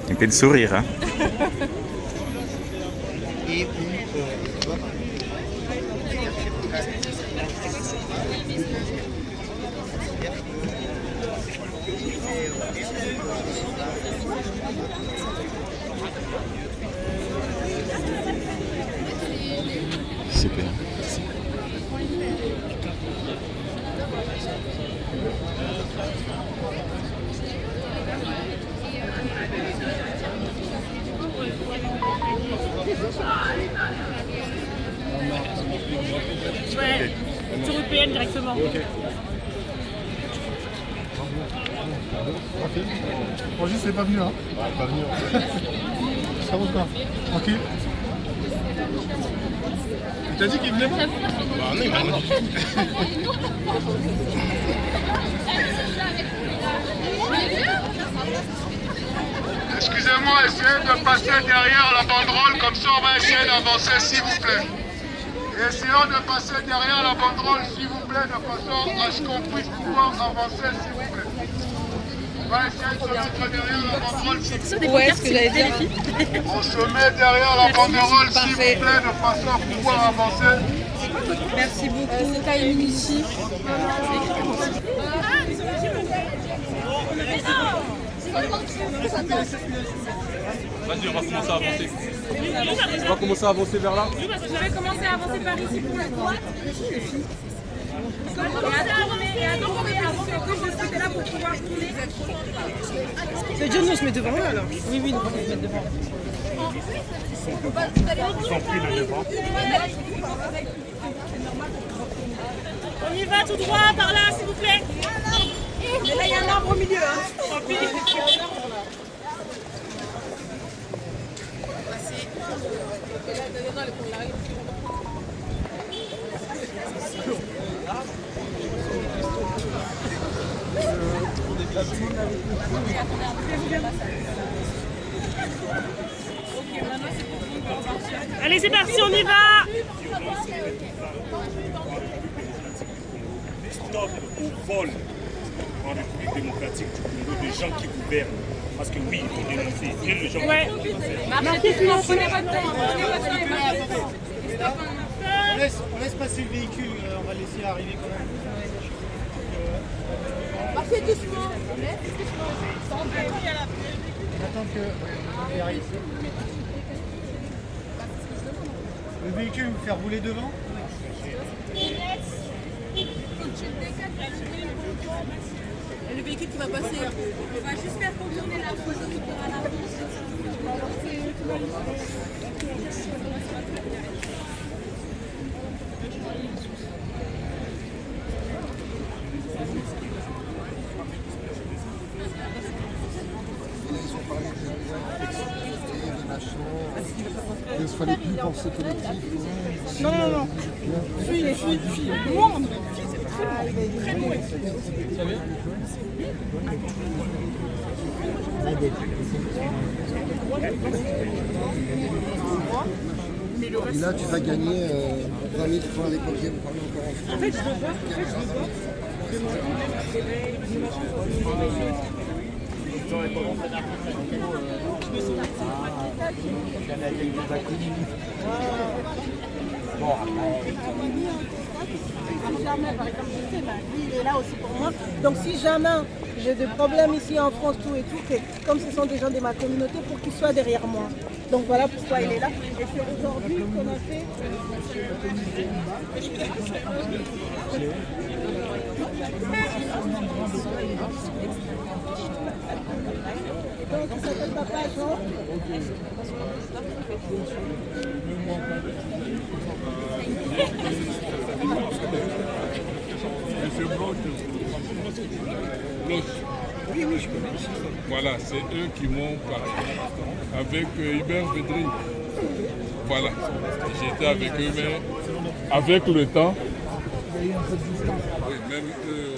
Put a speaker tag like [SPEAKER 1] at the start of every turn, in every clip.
[SPEAKER 1] Il fait le sourire, hein. Super.
[SPEAKER 2] Ouais, sur EPN directement.
[SPEAKER 3] Ok. Francis, c'est pas venu, hein? Ouais, pas venu. Ça va pas. Tranquille. Tu t'as dit qu'il venait pas? Bah non, il va venir.
[SPEAKER 4] Excusez-moi, essayez de passer derrière la banderole, comme ça on va essayer d'avancer s'il vous plaît. Essayons de passer derrière la banderole s'il vous plaît, de façon à ce qu'on puisse pouvoir avancer s'il vous plaît. On va essayer de se mettre derrière la banderole s'il vous plaît.
[SPEAKER 2] Ouais, est-ce que j'avais dit les filles?
[SPEAKER 4] On se met derrière la banderole s'il vous plaît, de façon à pouvoir avancer.
[SPEAKER 2] Merci beaucoup. C'est Kaïm ici.
[SPEAKER 5] Vas-y, on va commencer à avancer. On va commencer à avancer vers là.
[SPEAKER 2] Je vais commencer à avancer par ici pour la droite. Et attends, je suis là pour pouvoir tourner. C'est Johnny, on se met devant là alors. Oui, oui, on se met devant.
[SPEAKER 3] Ils sont pris de devant.
[SPEAKER 2] On y va tout droit par là, s'il vous plaît. Mais là, il y a un arbre au milieu. Hein. Allez, c'est parti, on y va.
[SPEAKER 3] Stop au vol en République démocratique du Congo des gens qui gouvernent. Parce que oui, il faut dénoncer. Et les gens
[SPEAKER 2] Ouais. Marquez sinon, prenez votre temps.
[SPEAKER 6] On laisse passer le véhicule, on va laisser arriver quand même.
[SPEAKER 2] Marquez doucement.
[SPEAKER 6] On attend que arrive. Le véhicule vous faire rouler devant.
[SPEAKER 2] Et le véhicule qui va passer, on va juste faire contourner la route qui pourra la
[SPEAKER 7] Il ne fallait plus penser collectif.
[SPEAKER 2] Non, non, non. Fuis. Moi, on c'est très bon.
[SPEAKER 7] Et là, tu vas gagner 20 000 francs avec lequel vous parlez encore en France.
[SPEAKER 2] En fait, je veux voir.
[SPEAKER 8] Par exemple, je sais, lui, il est là aussi pour moi. Donc si jamais j'ai des problèmes ici en France, tout et tout, que, comme ce sont des gens de ma communauté, pour qu'ils soient derrière moi. Donc voilà pourquoi il est là. Et c'est aujourd'hui qu'on a fait... Donc il s'appelle Papa Jean.
[SPEAKER 5] Oui, je connais. Voilà, c'est eux qui m'ont parlé avec Hubert Védry. Voilà, j'étais avec eux, mais avec le temps, oui, même eux.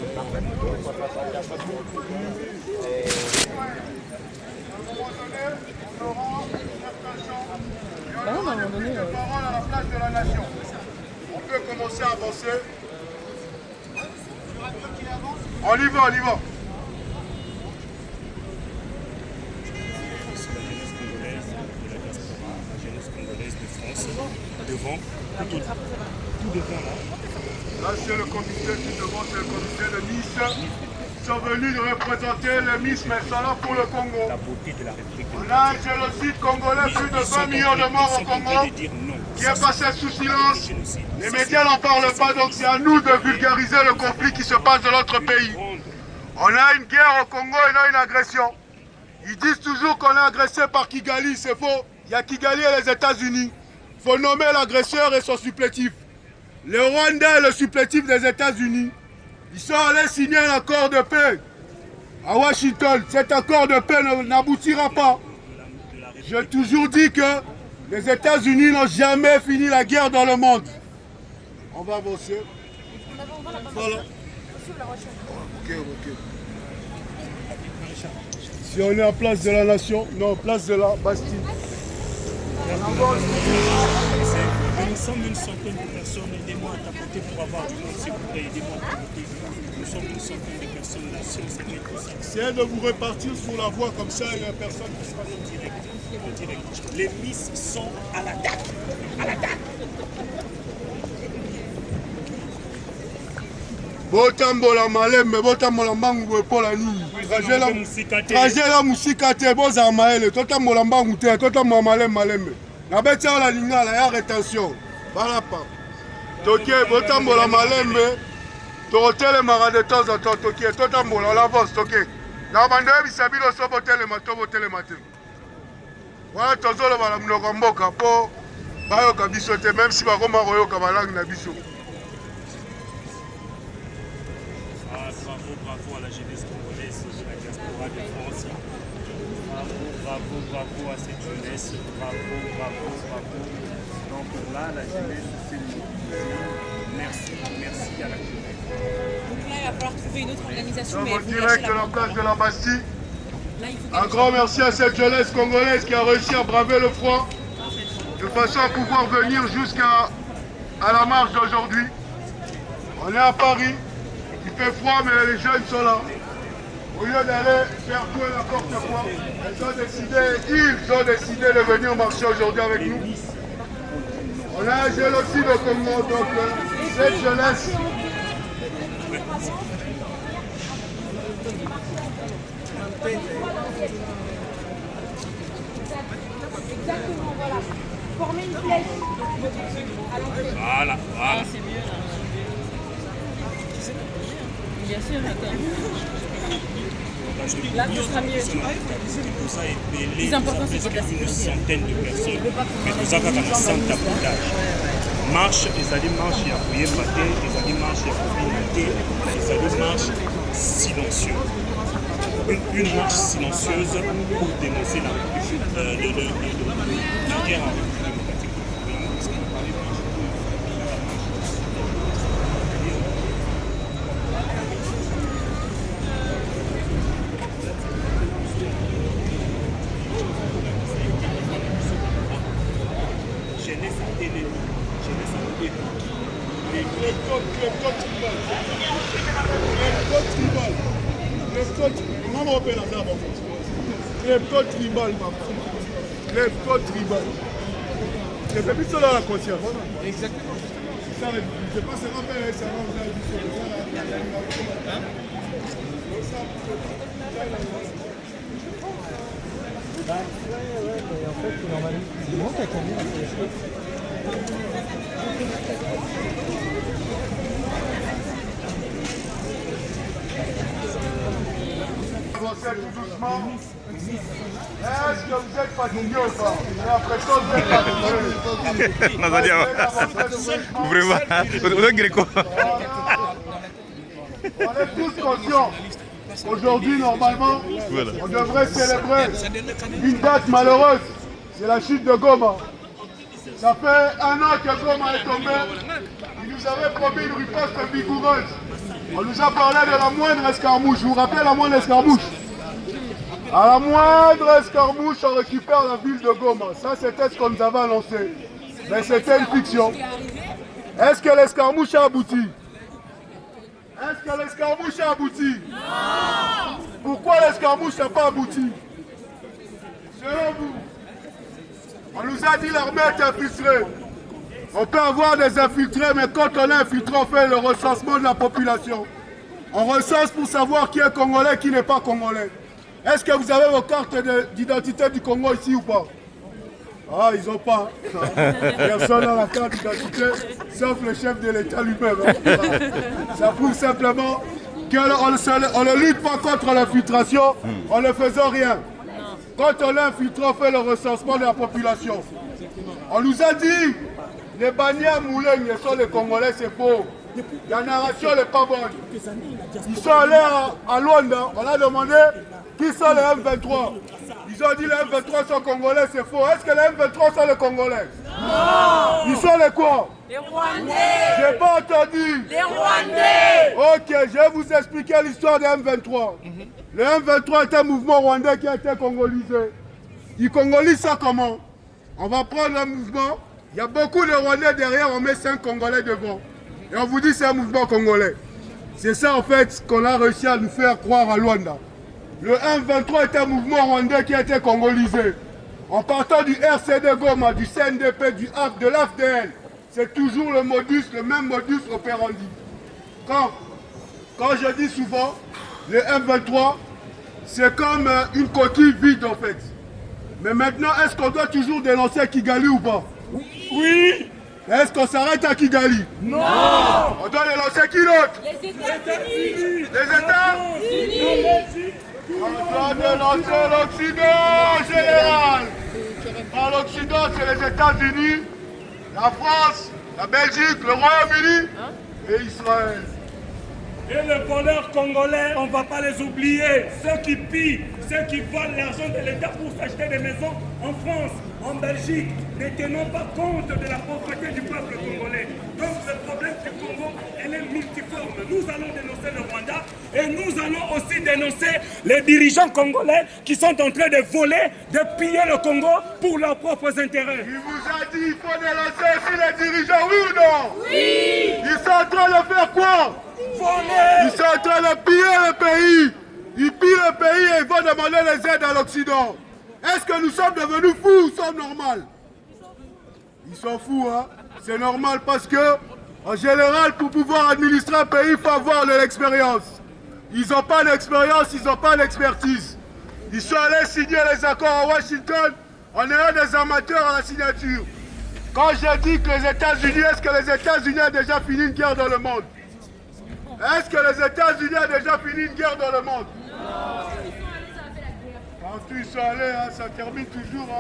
[SPEAKER 4] Parole à la place de la nation. On peut commencer à avancer. On y va.
[SPEAKER 3] devant, tout devant là.
[SPEAKER 4] Là, c'est le comité qui devant, c'est le comité de Nice. Ils sont venus nous représenter le Miss Messala pour le Congo.
[SPEAKER 3] La beauté de la République.
[SPEAKER 4] On a un génocide congolais, plus de 20 millions de morts au Congo, qui est passé sous silence. Les médias n'en parlent pas, donc c'est à nous de vulgariser le conflit qui se passe dans notre pays. On a une guerre au Congo et non une agression. Ils disent toujours qu'on est agressé par Kigali, c'est faux. Il y a Kigali et les États-Unis. Il faut nommer l'agresseur et son supplétif. Le Rwanda est le supplétif des États-Unis. Ils sont allés signer un accord de paix à Washington. Cet accord de paix n'aboutira pas. J'ai toujours dit que les États-Unis n'ont jamais fini la guerre dans le monde. On va avancer. Voilà. Ok. Si on est en place de la nation, non, place de la Bastille.
[SPEAKER 3] Nous sommes une centaine de personnes, aidez-moi à tapoter pour avoir du monde, s'il vous plaît, aidez-moi à tapoter. Nous sommes une centaine de personnes là, sur cette métro.
[SPEAKER 4] Essayez de vous répartir sur la voie comme ça, il n'y a personne qui sera
[SPEAKER 3] direct. Les Miss sont à l'attaque. À l'attaque.
[SPEAKER 4] Botambola malembe, botambola mbangu epola nini. Trajet la musika te, boza maele, totambola mbangu te, totambola malembe. Na betia la lingala ya rétention. Voilà pas. Toké, botambola malembe, torotele mara de temps en temps, toké, totambola, on avance, toké. Na bande bisabilo so botele mato, botele maté. Voilà, tozolo bala mnoko mboka, po, bayoka biso te, même si bakoma royoka balangi na biso.
[SPEAKER 3] Bravo à la jeunesse congolaise de la diaspora de France. Bravo à cette jeunesse. Bravo. Donc là, la jeunesse, c'est nous. Merci à la jeunesse.
[SPEAKER 2] Donc là, il va falloir trouver une autre organisation.
[SPEAKER 4] En direct de la place de la Bastille. Un grand merci à cette jeunesse congolaise qui a réussi à braver le froid de façon à pouvoir venir jusqu'à la marche d'aujourd'hui. On est à Paris. Il fait froid, mais les jeunes sont là. Au lieu d'aller faire tout et n'importe quoi, ils ont décidé de venir marcher aujourd'hui avec nous. On a un génocide au Congo, donc cette jeunesse.
[SPEAKER 8] Exactement, voilà. Former une flèche.
[SPEAKER 3] Voilà.
[SPEAKER 2] C'est mieux là. Bien sûr, d'accord. Là, ce sera mieux. Le plus important, c'est que
[SPEAKER 3] une centaine de personnes. Mais nous avons un centre d'abattage. Marche, ils allaient marcher à Pouye Maté, ils allaient marcher à Pouye Maté, ils allaient marche silencieuse. Une marche silencieuse pour dénoncer la guerre en République démocratique.
[SPEAKER 4] Tribal. C'est depuis cela la conscience. Exactement. Ça, je ne sais pas, c'est rappelé, ça va vous avez
[SPEAKER 6] en fait, normalement, il manque à combien
[SPEAKER 4] avancez tout doucement. Est-ce que vous êtes fatigué ou pas? J'ai l'impression que vous êtes fatigué.
[SPEAKER 1] Vraiment, vous êtes gréco.
[SPEAKER 4] On est tous conscients. Aujourd'hui, normalement, on devrait célébrer une date malheureuse. C'est la chute de Goma. Ça fait 1 an que Goma est tombé. Il nous avait promis une riposte vigoureuse. On nous a parlé de la moindre escarmouche. Vous vous rappelez la moindre escarmouche? À la moindre escarmouche, on récupère la ville de Goma. Ça, c'était ce qu'on nous avait annoncé. Mais c'était une fiction. Est-ce que l'escarmouche a abouti? Est-ce que l'escarmouche a abouti? Non! Pourquoi l'escarmouche n'a pas abouti? Selon vous, on nous a dit l'armée est infiltrée. On peut avoir des infiltrés, mais quand on est infiltré, on fait le recensement de la population. On recense pour savoir qui est congolais et qui n'est pas congolais. Est-ce que vous avez vos cartes d'identité du Congo ici ou pas? Ah, ils n'ont pas. Personne n'a la carte d'identité, sauf le chef de l'État lui-même. Ça prouve simplement qu'on ne lutte pas contre l'infiltration en ne faisant rien. Quand on est infiltré, on fait le recensement de la population. On nous a dit, les bannières Moulin sont les Congolais, c'est faux. La narration n'est pas bonne. Ils sont allés à Luanda, on a demandé qui sont les M23. Ils ont dit les M23 sont Congolais, c'est faux. Est-ce que les M23 sont les Congolais? Non. Ils sont les quoi?
[SPEAKER 2] Les Rwandais.
[SPEAKER 4] J'ai pas entendu.
[SPEAKER 2] Les Rwandais.
[SPEAKER 4] Ok, je vais vous expliquer l'histoire des M23. Le M23 est un mouvement rwandais qui a été congolisé. Ils congolisent ça comment? On va prendre un mouvement, il y a beaucoup de Rwandais derrière, on met 5 Congolais devant. Et on vous dit c'est un mouvement congolais. C'est ça en fait qu'on a réussi à nous faire croire à Luanda. Le M23 est un mouvement rwandais qui a été congolisé. En partant du RCD Goma, du CNDP, de l'AFDL, c'est toujours le même modus operandi. Quand je dis souvent, le M23, c'est comme une coquille vide en fait. Mais maintenant, est-ce qu'on doit toujours dénoncer Kigali ou pas?
[SPEAKER 3] Oui.
[SPEAKER 4] Est-ce qu'on s'arrête à Kigali?
[SPEAKER 3] Non.
[SPEAKER 4] On doit dénoncer qui d'autre?
[SPEAKER 2] Les États-Unis.
[SPEAKER 4] Les États-Unis. On doit dénoncer l'Occident général. Dans l'Occident, c'est les États-Unis, la France, la Belgique, le Royaume-Uni et Israël.
[SPEAKER 3] Et les voleurs congolais, on ne va pas les oublier. Ceux qui pillent, ceux qui volent l'argent de l'État pour s'acheter des maisons en France, en Belgique, ne tenant pas compte de la pauvreté du peuple congolais. Donc le problème du Congo, elle est multiforme. Nous allons dénoncer le Rwanda et nous allons aussi dénoncer les dirigeants congolais qui sont en train de voler, de piller le Congo pour leurs propres intérêts.
[SPEAKER 4] Il vous a dit qu'il faut dénoncer aussi les dirigeants, oui ou non? Oui. Ils sont en train de faire quoi? Ils sont en train de piller le pays. Ils pillent le pays et ils vont demander les aides à l'Occident. Est-ce que nous sommes devenus fous ou sommes normaux? Ils sont fous, hein? C'est normal parce que, en général, pour pouvoir administrer un pays, il faut avoir de l'expérience. Ils n'ont pas d'expérience, ils n'ont pas d'expertise. Ils sont allés signer les accords à Washington en ayant des amateurs à la signature. Quand je dis que les États-Unis, est-ce que les États-Unis ont déjà fini une guerre dans le monde? Est-ce que les États-Unis ont déjà fini une guerre dans le monde? Quand ils sont allés, hein, ça termine toujours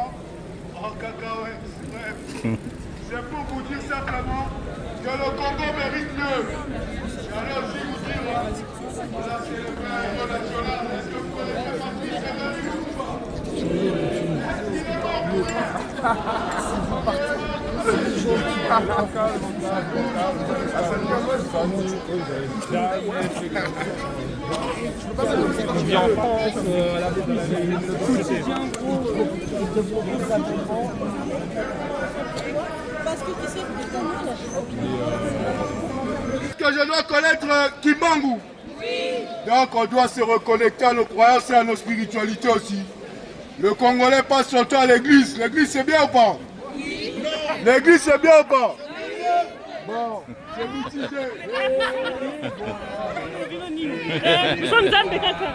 [SPEAKER 4] en cacahuètes. Bref. C'est pour vous dire simplement que le Congo mérite mieux. J'allais aussi vous dire, voilà, c'est le père héros national. Est-ce que vous connaissez Patrice Emery ou pas? Est-ce qu'il est mort pour Est-ce que je dois connaître Kimbangu? Oui. Donc on doit se reconnecter à nos croyances et à nos spiritualités aussi. Le Congolais passe son temps à l'église. L'église c'est bien ou pas? Oui. L'église c'est bien ou pas? Bon, c'est mitigé.
[SPEAKER 2] Nous sommes âmes de caca.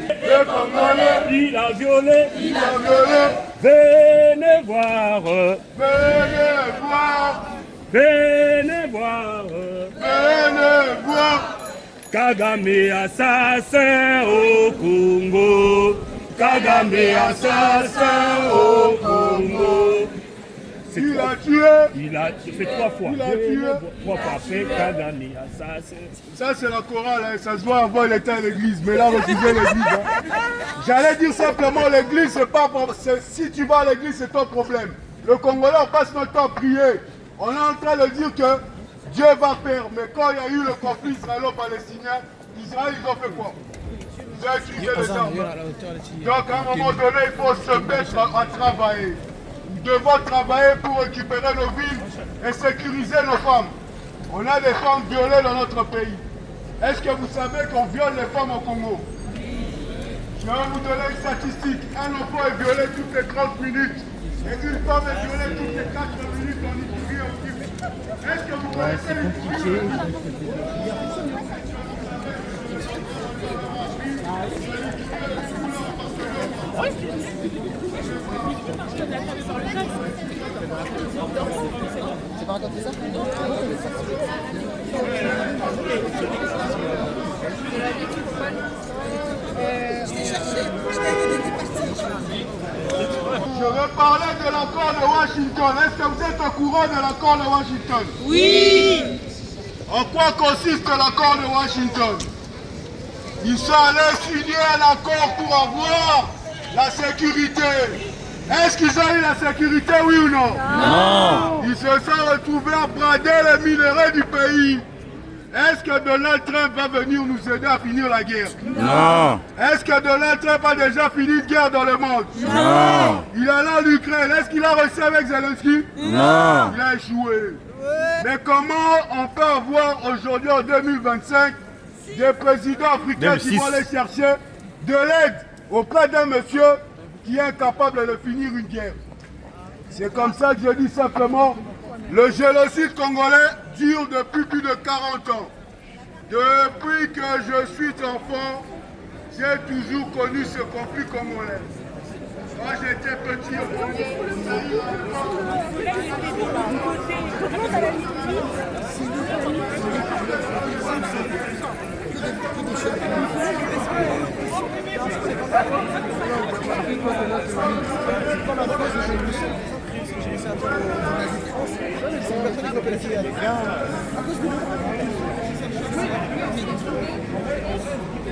[SPEAKER 4] Le Congolais,
[SPEAKER 3] il a violé,
[SPEAKER 4] il a violé.
[SPEAKER 3] venez voir,
[SPEAKER 4] Venez voir,
[SPEAKER 3] venez voir,
[SPEAKER 4] venez voir.
[SPEAKER 3] Kagame assassin au Congo, Kagame assassin au Congo.
[SPEAKER 4] Il a tué.
[SPEAKER 3] Il a fait 3 fois.
[SPEAKER 4] Il a tué.
[SPEAKER 3] 3 fois après Kagame assassin.
[SPEAKER 4] Ça c'est la chorale, hein. Ça se voit avant l'état à l'église, mais là refusez l'église. Hein. J'allais dire simplement l'église, c'est pas si tu vas à l'église, c'est ton problème. Le Congolais, on passe notre temps à prier. On est en train de dire que Dieu va faire, mais quand il y a eu le conflit israélo-palestinien, Israël, ils ont fait quoi? Ils ont utilisé les armes. Donc à un moment donné, il faut se mettre à travailler. Nous devons travailler pour récupérer nos villes et sécuriser nos femmes. On a des femmes violées dans notre pays. Est-ce que vous savez qu'on viole les femmes au Congo? Je vais vous donner une statistique. Un enfant est violé toutes les 30 minutes. Et une femme est violée toutes les 4 minutes en Italie. Est-ce que vous connaissez l'Italie?
[SPEAKER 7] C'est pas raconté ça?
[SPEAKER 4] Je veux parler de l'accord de Washington. Est-ce que vous êtes au courant de l'accord de Washington?
[SPEAKER 2] Oui.
[SPEAKER 4] En quoi consiste l'accord de Washington? Ils sont allés signer un accord pour avoir la sécurité. Est-ce qu'ils ont eu la sécurité, oui ou non?
[SPEAKER 1] Non.
[SPEAKER 4] Ils se sont retrouvés à brader les minerais du pays. Est-ce que Donald Trump va venir nous aider à finir la guerre?
[SPEAKER 1] Non.
[SPEAKER 4] Est-ce que Donald Trump a déjà fini une guerre dans le monde?
[SPEAKER 1] Non.
[SPEAKER 4] Il est allé en Ukraine. Est-ce qu'il a réussi avec Zelensky?
[SPEAKER 1] Non.
[SPEAKER 4] Il a échoué. Mais comment on peut avoir aujourd'hui en 2025 des présidents africains qui
[SPEAKER 1] 2006.
[SPEAKER 4] vont aller chercher de l'aide auprès d'un monsieur qui est incapable de finir une guerre? C'est comme ça que je dis simplement, le génocide congolais dure depuis plus de 40 ans. Depuis que je suis enfant, j'ai toujours connu ce conflit congolais. Quand j'étais petit,